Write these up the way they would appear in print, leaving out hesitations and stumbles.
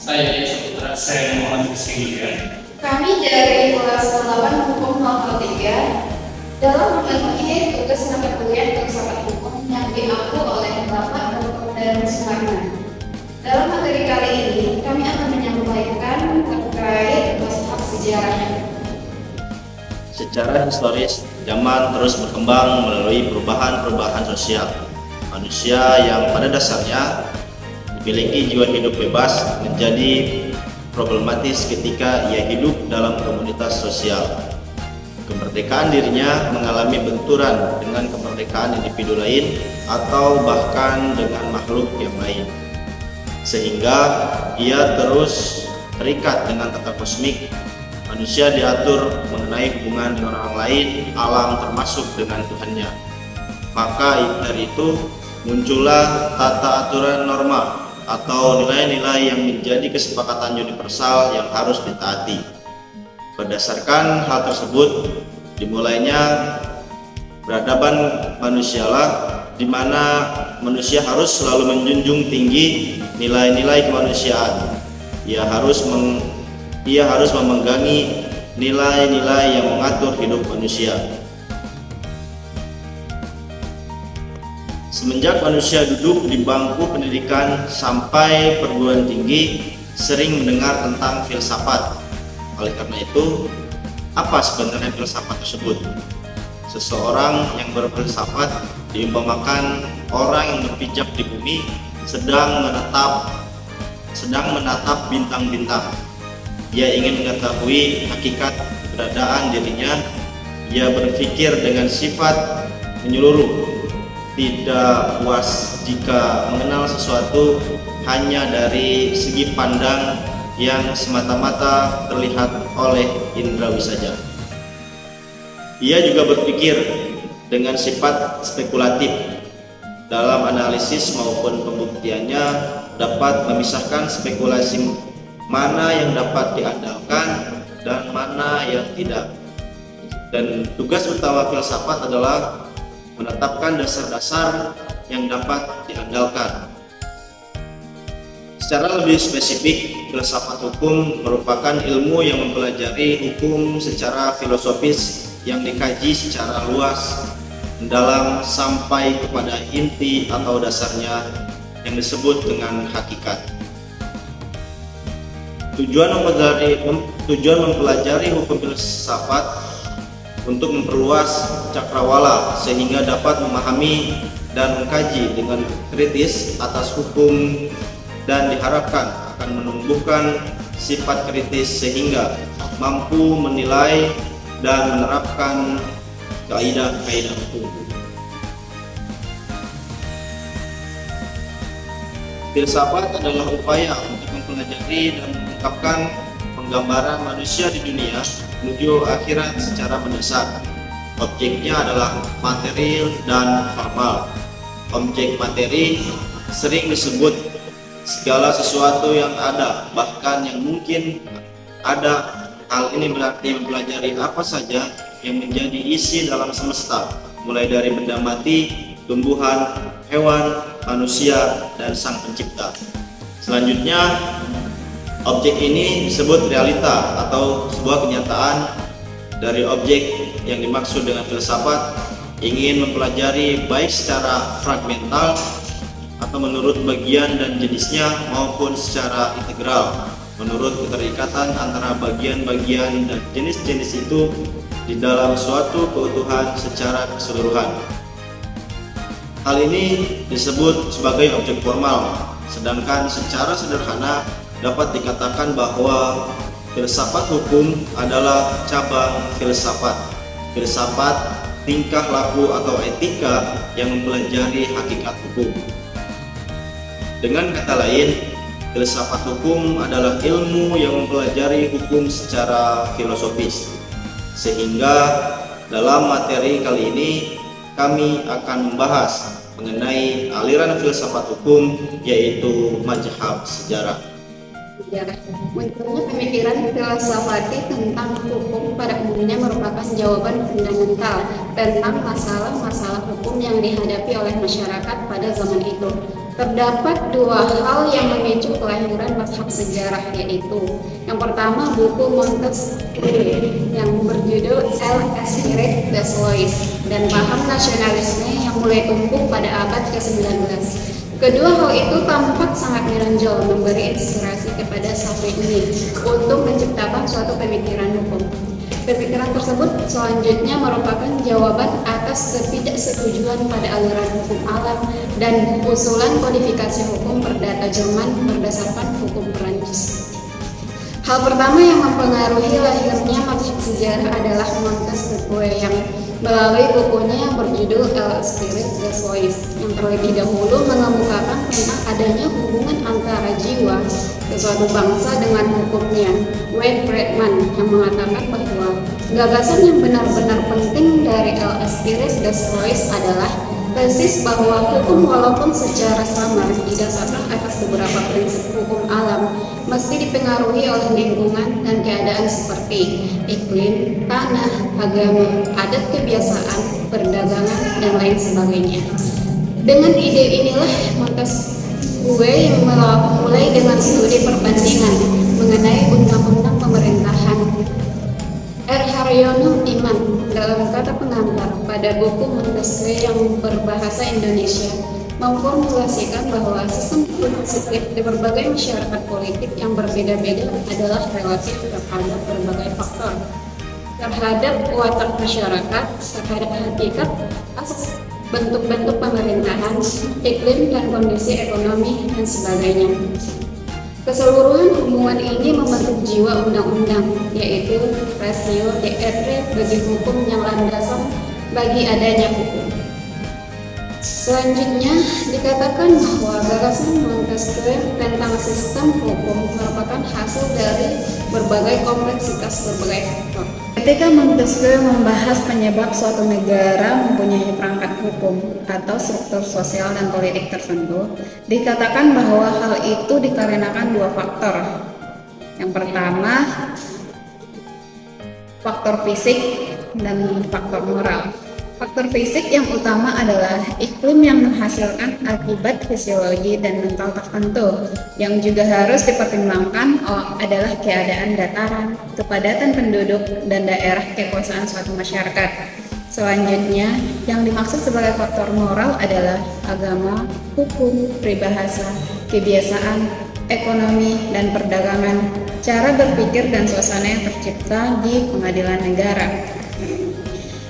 Saya Muhammad Rizky ya. Kami dari kelas 8 Hukum 003 dalam memenuhi tugas mata kuliah filsafat hukum yang diampu oleh Bapak Dr. Sumarna. Dalam materi kali ini, kami akan menyampaikan terkait bab sejarah. Secara historis, zaman terus berkembang melalui perubahan-perubahan sosial. Manusia yang pada dasarnya memiliki jiwa hidup bebas menjadi problematis ketika ia hidup dalam komunitas sosial. Kemerdekaan dirinya mengalami benturan dengan kemerdekaan individu lain atau bahkan dengan makhluk yang lain, sehingga ia terus terikat dengan tata kosmik. Manusia diatur mengenai hubungan dengan orang lain, alam termasuk dengan Tuhannya. Maka dari itu muncullah tata aturan norma atau nilai-nilai yang menjadi kesepakatan universal yang harus ditaati. Berdasarkan hal tersebut, dimulainya peradaban manusialah, di mana manusia harus selalu menjunjung tinggi nilai-nilai kemanusiaan. Ia harus memenggangi nilai-nilai yang mengatur hidup manusia. Semenjak manusia duduk di bangku pendidikan sampai perguruan tinggi, sering mendengar tentang filsafat. Oleh karena itu, apa sebenarnya filsafat tersebut? Seseorang yang berfilsafat diumpamakan orang yang berpijak di bumi sedang menatap bintang-bintang. Ia ingin mengetahui hakikat keberadaan dirinya. Ia berpikir dengan sifat menyeluruh, tidak puas jika mengenal sesuatu hanya dari segi pandang yang semata-mata terlihat oleh indrawi saja. Ia juga berpikir dengan sifat spekulatif. Dalam analisis maupun pembuktiannya dapat memisahkan spekulasi mana yang dapat diandalkan dan mana yang tidak. Dan tugas utama filsafat adalah menetapkan dasar-dasar yang dapat diandalkan. Secara lebih spesifik, filsafat hukum merupakan ilmu yang mempelajari hukum secara filosofis yang dikaji secara luas, mendalam sampai kepada inti atau dasarnya yang disebut dengan hakikat. Tujuan mempelajari hukum filsafat untuk memperluas cakrawala sehingga dapat memahami dan mengkaji dengan kritis atas hukum, dan diharapkan akan menumbuhkan sifat kritis sehingga mampu menilai dan menerapkan kaidah-kaidah hukum. Filsafat adalah upaya untuk mempelajari dan mengungkapkan penggambaran manusia di dunia menuju akhirat secara mendesak. Objeknya adalah material dan formal. Objek materi sering disebut segala sesuatu yang ada, bahkan yang mungkin ada. Hal ini berarti mempelajari apa saja yang menjadi isi dalam semesta, mulai dari benda mati, tumbuhan, hewan, manusia, dan sang pencipta. Selanjutnya, objek ini disebut realita atau sebuah kenyataan. Dari objek yang dimaksud dengan filsafat ingin mempelajari baik secara fragmental atau menurut bagian dan jenisnya, maupun secara integral menurut keterikatan antara bagian-bagian dan jenis-jenis itu di dalam suatu keutuhan secara keseluruhan. Hal ini disebut sebagai objek formal, sedangkan secara sederhana dapat dikatakan bahwa filsafat hukum adalah cabang filsafat. Filsafat tingkah laku atau etika yang mempelajari hakikat hukum. Dengan kata lain, filsafat hukum adalah ilmu yang mempelajari hukum secara filosofis. Sehingga dalam materi kali ini kami akan membahas mengenai aliran filsafat hukum, yaitu mazhab sejarah. Munculnya pemikiran filsafati tentang hukum pada umumnya merupakan jawaban fundamental tentang masalah-masalah hukum yang dihadapi oleh masyarakat pada zaman itu. Terdapat dua hal yang memicu kelahiran mazhab sejarah, yaitu yang pertama buku Montesquieu yang berjudul El Esprit des Lois dan paham nasionalisme yang mulai tumbuh pada abad ke-19. Kedua hal itu tampak sangat menonjol memberi inspirasi kepada Savegne untuk menciptakan suatu pemikiran hukum. Pemikiran tersebut selanjutnya merupakan jawaban atas ketidaksetujuan pada aliran hukum alam dan usulan kodifikasi hukum perdata Jerman berdasarkan hukum Perancis. Hal pertama yang mempengaruhi lahirnya mazhab sejarah adalah Montesquieu yang melalui bukunya yang berjudul El Esprit des Lois yang terlebih dahulu mengemukakan tentang adanya hubungan antara jiwa sesuatu bangsa dengan hukumnya. Wayne Friedman yang mengatakan bahwa gagasan yang benar-benar penting dari El Esprit des Lois adalah tesis bahwa hukum walaupun secara samar didasarkan atas beberapa prinsip hukum alam mesti dipengaruhi oleh lingkungan dan keadaan seperti iklim, tanah, agama, adat kebiasaan, perdagangan, dan lain sebagainya. Dengan ide inilah Montesquieu yang mulai dengan studi perbandingan mengenai undang-undang pemerintahan. R. Haryono Iman dalam kata pengantar pada buku Montesquieu yang berbahasa Indonesia memformulasikan bahwa sistem prinsip di berbagai masyarakat politik yang berbeda-beda adalah relatif terhadap berbagai faktor, terhadap watak masyarakat, terhadap hakikat, asas bentuk-bentuk pemerintahan, iklim dan kondisi ekonomi, dan sebagainya. Keseluruhan hubungan ini membentuk jiwa undang-undang, yaitu ratio d'etre bagi hukum yang landasan bagi adanya hukum. Selanjutnya, dikatakan bahwa gagasan Montesquieu tentang sistem hukum merupakan hasil dari berbagai kompleksitas berbagai faktor. Ketika Montesquieu membahas penyebab suatu negara mempunyai perangkat hukum atau struktur sosial dan politik tertentu, dikatakan bahwa hal itu dikarenakan dua faktor. Yang pertama, faktor fisik dan faktor moral. Faktor fisik yang utama adalah iklim yang menghasilkan akibat fisiologi dan mental tertentu. Yang juga harus dipertimbangkan adalah keadaan dataran, kepadatan penduduk, dan daerah kekuasaan suatu masyarakat. Selanjutnya, yang dimaksud sebagai faktor moral adalah agama, hukum, peribahasa, kebiasaan, ekonomi, dan perdagangan, cara berpikir dan suasana yang tercipta di pengadilan negara.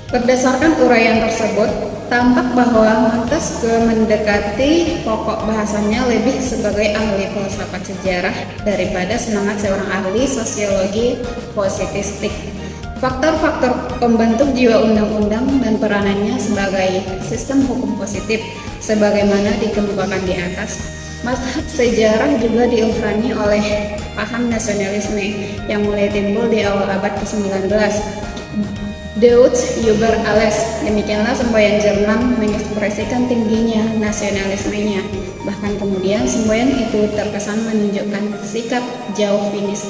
Berdasarkan uraian tersebut, tampak bahwa Montesquieu mendekati pokok bahasanya lebih sebagai ahli filsafat sejarah daripada semangat seorang ahli sosiologi positistik. Faktor-faktor pembentuk jiwa undang-undang dan peranannya sebagai sistem hukum positif sebagaimana dikemukakan di atas. Mazhab sejarah juga diilhami oleh paham nasionalisme yang mulai timbul di awal abad ke-19. Deutsche über alles, demikianlah semboyan Jerman mengekspresikan tingginya nasionalismenya. Bahkan kemudian semboyan itu terkesan menunjukkan sikap Chauvinis.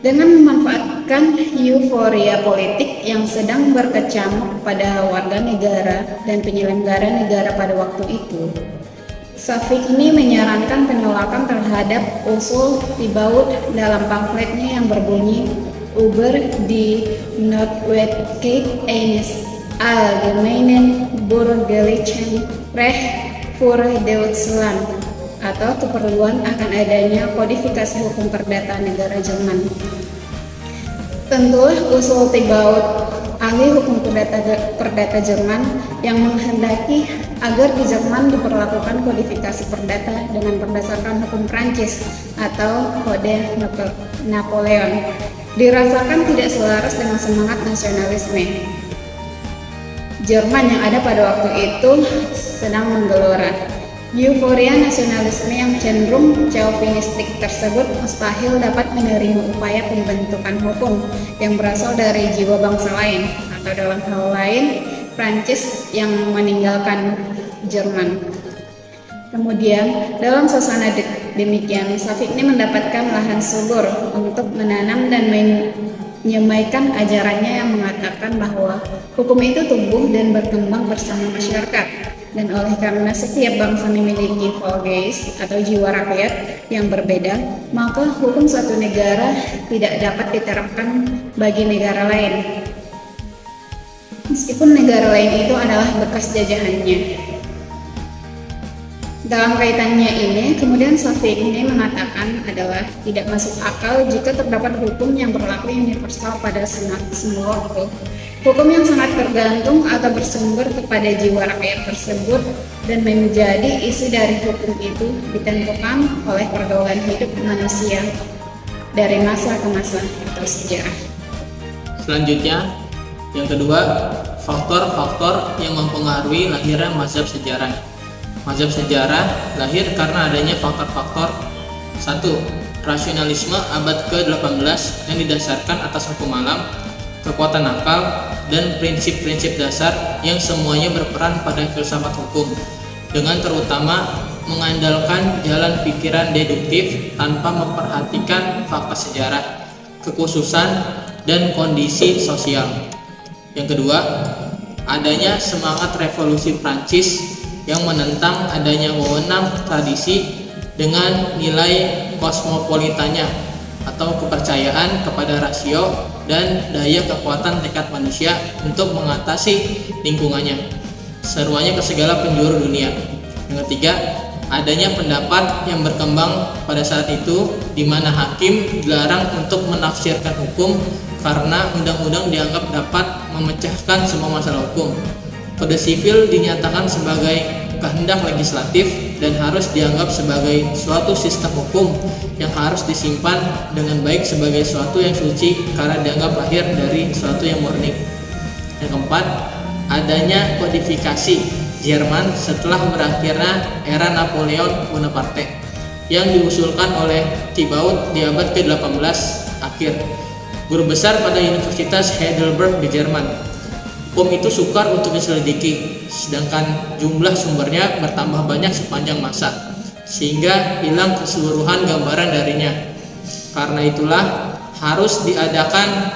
Dengan memanfaatkan euforia politik yang sedang berkecamuk pada warga negara dan penyelenggara negara pada waktu itu, Savegne menyarankan penolakan terhadap usul Thibaut dalam pamfletnya yang berbunyi Über die Notwendigkeit eines allgemeinen bürgerlichen Rechts für Deutschland, atau keperluan akan adanya kodifikasi hukum perdata negara Jerman. Tentulah usul Thibaut, ahli hukum perdata Jerman, yang menghendaki agar di Jerman diperlakukan kodifikasi perdata dengan berdasarkan hukum Prancis atau Kode Napoleon, dirasakan tidak selaras dengan semangat nasionalisme. Jerman yang ada pada waktu itu sedang menggelora. Euforia nasionalisme yang cenderung chauvinistik tersebut mustahil dapat menerima upaya pembentukan hukum yang berasal dari jiwa bangsa lain, atau dalam hal lain, Prancis yang meninggalkan Jerman. Kemudian, dalam suasana demikian, Savegne mendapatkan lahan subur untuk menanam dan menyemaikan ajarannya yang mengatakan bahwa hukum itu tumbuh dan berkembang bersama masyarakat. Dan oleh karena setiap bangsa memiliki Volksgeist atau jiwa rakyat yang berbeda, maka hukum suatu negara tidak dapat diterapkan bagi negara lain, meskipun negara lain itu adalah bekas jajahannya. Dalam kaitannya ini, kemudian Savigny mengatakan adalah tidak masuk akal jika terdapat hukum yang berlaku universal pada semua waktu. Hukum yang sangat tergantung atau bersumber kepada jiwa rakyat tersebut dan menjadi isi dari hukum itu ditentukan oleh pergaulan hidup manusia dari masa ke masa atau sejarah. Selanjutnya, yang kedua, faktor-faktor yang mempengaruhi lahirnya mazhab sejarah. Mazhab sejarah lahir karena adanya faktor-faktor 1. Rasionalisme abad ke-18 yang didasarkan atas hukum alam, kekuatan akal, dan prinsip-prinsip dasar yang semuanya berperan pada filsafat hukum, dengan terutama mengandalkan jalan pikiran deduktif tanpa memperhatikan fakta sejarah, kekhususan, dan kondisi sosial. Yang kedua, adanya semangat revolusi Prancis yang menentang adanya wewenang tradisi dengan nilai kosmopolitanya atau kepercayaan kepada rasio dan daya kekuatan tekad manusia untuk mengatasi lingkungannya, seruannya ke segala penjuru dunia. Yang ketiga, adanya pendapat yang berkembang pada saat itu di mana hakim dilarang untuk menafsirkan hukum karena undang-undang dianggap dapat memecahkan semua masalah hukum. Kode sipil dinyatakan sebagai kehendak legislatif dan harus dianggap sebagai suatu sistem hukum yang harus disimpan dengan baik sebagai suatu yang suci karena dianggap lahir dari suatu yang murni. Yang keempat, adanya kodifikasi Jerman setelah berakhirnya era Napoleon Bonaparte yang diusulkan oleh Thibaut di abad ke-18 akhir, guru besar pada Universitas Heidelberg di Jerman. Hukum itu sukar untuk diselidiki, sedangkan jumlah sumbernya bertambah banyak sepanjang masa, sehingga hilang keseluruhan gambaran darinya. Karena itulah harus diadakan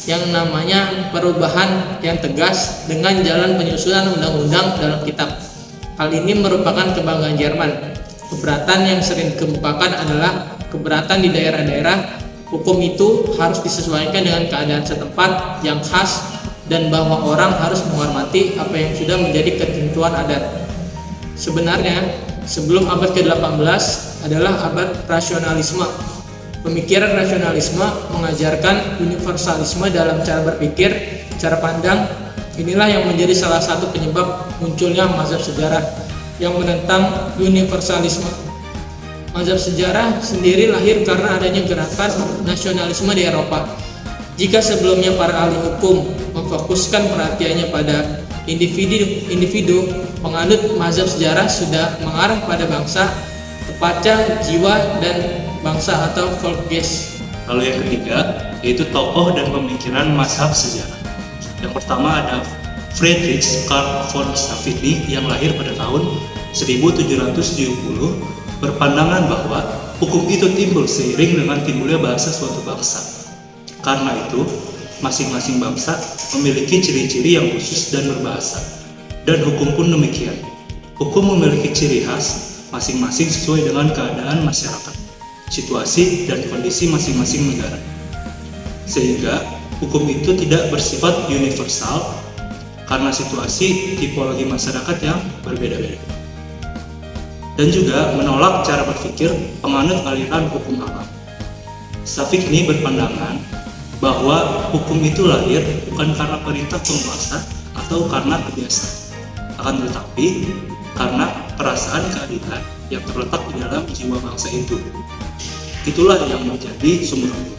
yang namanya perubahan yang tegas dengan jalan penyusunan undang-undang dalam kitab. Hal ini merupakan kebanggaan Jerman. Keberatan yang sering dikemukakan adalah keberatan di daerah-daerah. Hukum itu harus disesuaikan dengan keadaan setempat yang khas dan bahwa orang harus menghormati apa yang sudah menjadi ketentuan adat. Sebenarnya, sebelum abad ke-18 adalah abad rasionalisme. Pemikiran rasionalisme mengajarkan universalisme dalam cara berpikir, cara pandang. Inilah yang menjadi salah satu penyebab munculnya mazhab sejarah yang menentang universalisme. Mazhab sejarah sendiri lahir karena adanya gerakan nasionalisme di Eropa. Jika sebelumnya para ahli hukum memfokuskan perhatiannya pada individu, penganut mazhab sejarah sudah mengarah pada bangsa, tepatnya jiwa dan bangsa atau Volksgeist. Lalu yang ketiga, yaitu tokoh dan pemikiran mazhab sejarah. Yang pertama ada Friedrich Karl von Savigny yang lahir pada tahun 1770, berpandangan bahwa hukum itu timbul seiring dengan timbulnya bahasa suatu bangsa. Karena itu, masing-masing bangsa memiliki ciri-ciri yang khusus dan berbahasa, dan hukum pun demikian. Hukum memiliki ciri khas masing-masing sesuai dengan keadaan masyarakat, situasi, dan kondisi masing-masing negara. Sehingga, hukum itu tidak bersifat universal karena situasi tipologi masyarakat yang berbeda-beda. Dan juga menolak cara berpikir penganut aliran hukum alam. Savigny berpandangan bahwa hukum itu lahir bukan karena perintah penguasa atau karena kebiasaan, akan tetapi karena perasaan keadilan yang terletak di dalam jiwa bangsa itu. Itulah yang menjadi sumber hukum.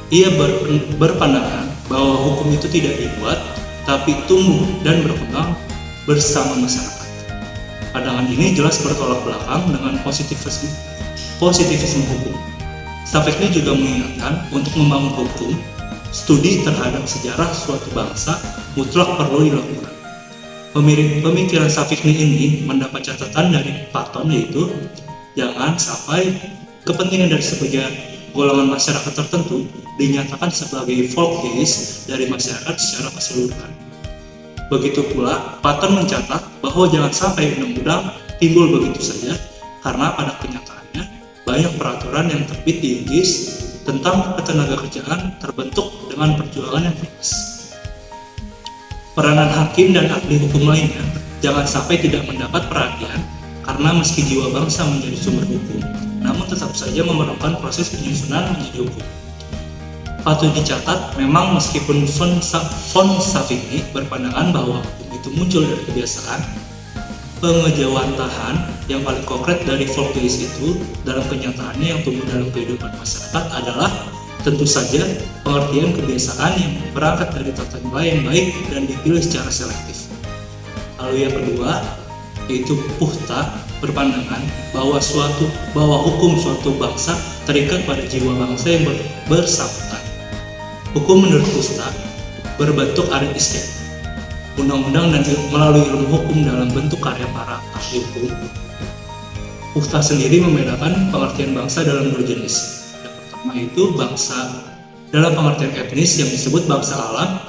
Ia berpandangan bahwa hukum itu tidak dibuat, tapi tumbuh dan berkembang bersama masyarakat. Pandangan ini jelas bertolak belakang dengan positivisme hukum. Savigny juga mengingatkan untuk membangun hukum, studi terhadap sejarah suatu bangsa mutlak perlu dilakukan. Pemikiran Savigny ini mendapat catatan dari Platon, yaitu jangan sampai kepentingan dari sebagian golongan masyarakat tertentu dinyatakan sebagai Volksgeist dari masyarakat secara keseluruhan. Begitu pula, Paton mencatat bahwa jangan sampai undang-undang timbul begitu saja, karena pada kenyataannya banyak peraturan yang terbit di Inggris tentang ketenagakerjaan terbentuk dengan perjuangan yang keras. Peranan hakim dan ahli hukum lainnya jangan sampai tidak mendapat perhatian, karena meski jiwa bangsa menjadi sumber hukum, namun tetap saja memerlukan proses penyusunan menjadi hukum. Patut dicatat, memang meskipun von Savigny berpandangan bahwa hukum itu muncul dari kebiasaan, pengejawantahan yang paling konkret dari Voltaire itu dalam kenyataannya yang tumbuh dalam kehidupan masyarakat adalah tentu saja pengertian kebiasaan yang berangkat dari tata nilai yang baik dan dipilih secara selektif. Lalu yang kedua, yaitu Puchta berpandangan bahwa hukum suatu bangsa terikat pada jiwa bangsa yang bersangkutan. Hukum menurut Puchta berbentuk adat istiadat, undang-undang dan melalui ilmu hukum dalam bentuk karya para ahli hukum. Puchta sendiri membedakan pengertian bangsa dalam dua jenis. Yang pertama itu bangsa dalam pengertian etnis yang disebut bangsa alam,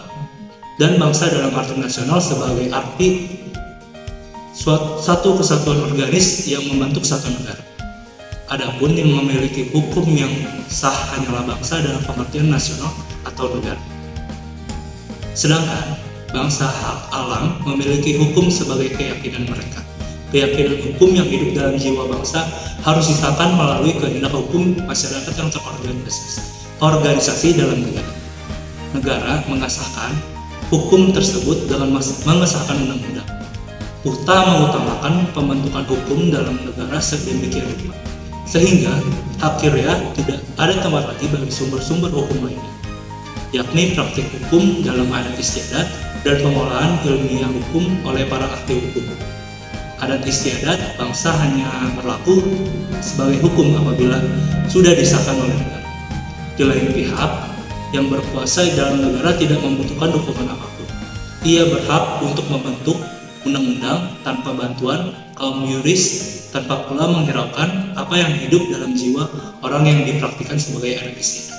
dan bangsa dalam arti nasional sebagai arti satu kesatuan organis yang membentuk satu negara. Adapun yang memiliki hukum yang sah hanyalah bangsa dalam pengertian nasional atau negara. Sedangkan bangsa hak alam memiliki hukum sebagai keyakinan mereka. Keyakinan hukum yang hidup dalam jiwa bangsa harus disahkan melalui kehendak hukum masyarakat yang terorganisasi dalam negara. Negara mengesahkan hukum tersebut dengan mengesahkan undang-undang. Puchta mengutamakan pembentukan hukum dalam negara sedemikian rupa, sehingga akhirnya tidak ada tempat lagi bagi sumber-sumber hukum lainnya, yakni praktik hukum dalam adat istiadat dan pengolahan ilmiah hukum oleh para ahli hukum. Adat istiadat bangsa hanya berlaku sebagai hukum apabila sudah disahkan oleh negara. Di lain pihak, yang berkuasa dalam negara tidak membutuhkan dukungan apapun. Ia berhak untuk membentuk undang-undang tanpa bantuan kaum yuris, tanpa pula menghiraukan apa yang hidup dalam jiwa orang yang dipraktikkan sebagai adat istiadat.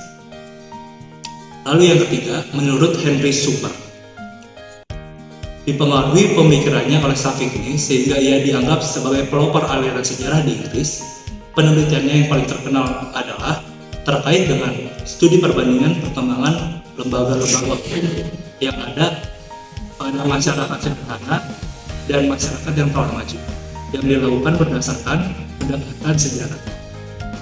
Lalu yang ketiga, menurut Henry Super, dipengaruhi pemikirannya oleh Savigny sehingga ia dianggap sebagai pelopor aliran sejarah di Inggris. Penelitiannya yang paling terkenal adalah terkait dengan studi perbandingan perkembangan lembaga-lembaga hukum yang ada pada masyarakat sederhana dan masyarakat yang telah maju, yang dilakukan berdasarkan pendekatan sejarah.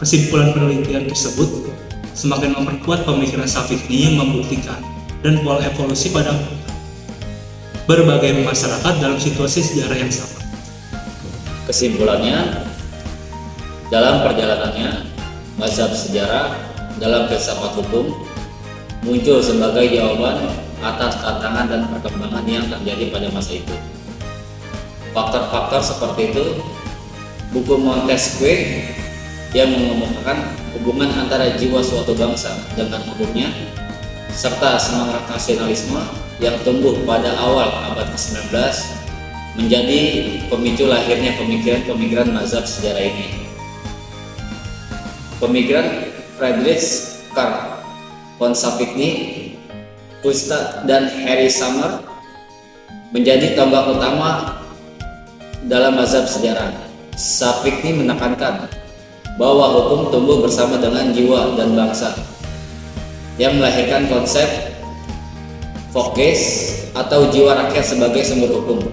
Kesimpulan penelitian tersebut semakin memperkuat pemikiran Savigny yang membuktikan dan pola evolusi pada berbagai masyarakat dalam situasi sejarah yang sama. Kesimpulannya, dalam perjalanannya, mazhab sejarah dalam filsafat hukum muncul sebagai jawaban atas tantangan dan perkembangan yang terjadi pada masa itu. Faktor-faktor seperti itu, buku Montesquieu yang mengemukakan hubungan antara jiwa suatu bangsa dengan hukumnya, serta semangat nasionalisme yang tumbuh pada awal abad ke-19 menjadi pemicu lahirnya pemikiran-pemikiran mazhab sejarah ini. Pemikiran Friedrich Karl von Savigny, Puchta, dan Harry Summer menjadi tonggak utama dalam mazhab sejarah. Savigny menekankan bahwa hukum tumbuh bersama dengan jiwa dan bangsa, yang melahirkan konsep Volkes atau jiwa rakyat sebagai sumber hukum.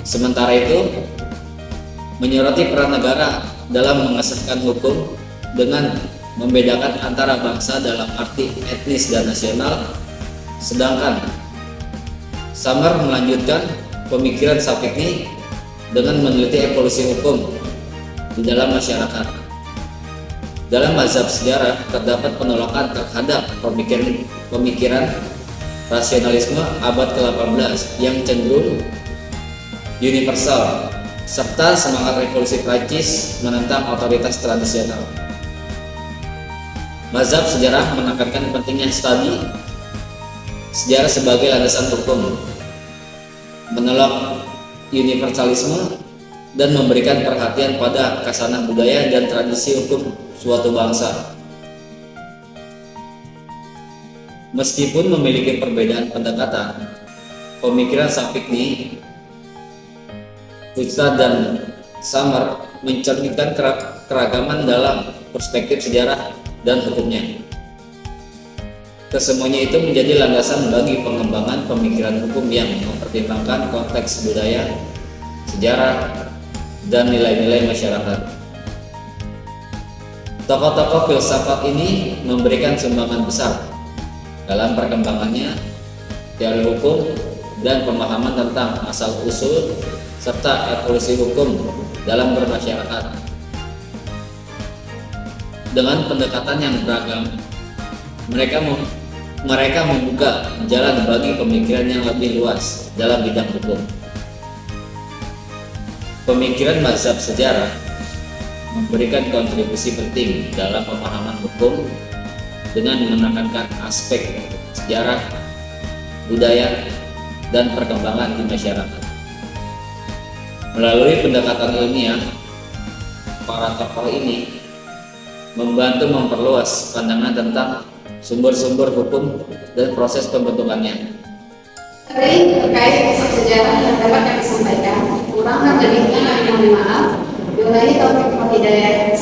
Sementara itu, menyoroti peran negara dalam mengesahkan hukum dengan membedakan antara bangsa dalam arti etnis dan nasional, sedangkan Summer melanjutkan pemikiran Savigny dengan meneliti evolusi hukum di dalam masyarakat. Dalam mazhab sejarah terdapat penolakan terhadap pemikiran rasionalisme abad ke-18 yang cenderung universal, serta semangat revolusi Prancis menentang otoritas tradisional. Mazhab sejarah menekankan pentingnya studi sejarah sebagai landasan hukum, menolak universalisme, dan memberikan perhatian pada khasanah budaya dan tradisi hukum suatu bangsa. Meskipun memiliki perbedaan pendekatan, pemikiran Syafi'i, Ustadz dan Samar mencerminkan keragaman dalam perspektif sejarah dan hukumnya. Kesemuanya itu menjadi landasan bagi pengembangan pemikiran hukum yang mempertimbangkan konteks budaya, sejarah, dan nilai-nilai masyarakat. Tokoh-tokoh filsafat ini memberikan sumbangan besar dalam perkembangannya teori hukum dan pemahaman tentang asal-usul serta evolusi hukum dalam bermasyarakat. Dengan pendekatan yang beragam, mereka membuka jalan bagi pemikiran yang lebih luas dalam bidang hukum. Pemikiran mazhab sejarah memberikan kontribusi penting dalam pemahaman hukum dengan menekankan aspek sejarah, budaya, dan perkembangan di masyarakat. Melalui pendekatan ilmiah, para tokoh ini membantu memperluas pandangan tentang sumber-sumber hukum dan proses pembentukannya. Sering terkait kisah sejarah yang dapat kami sampaikan, kurang dan lebihnya kami mohon maaf. Wabillahi taufiq wal hidayah.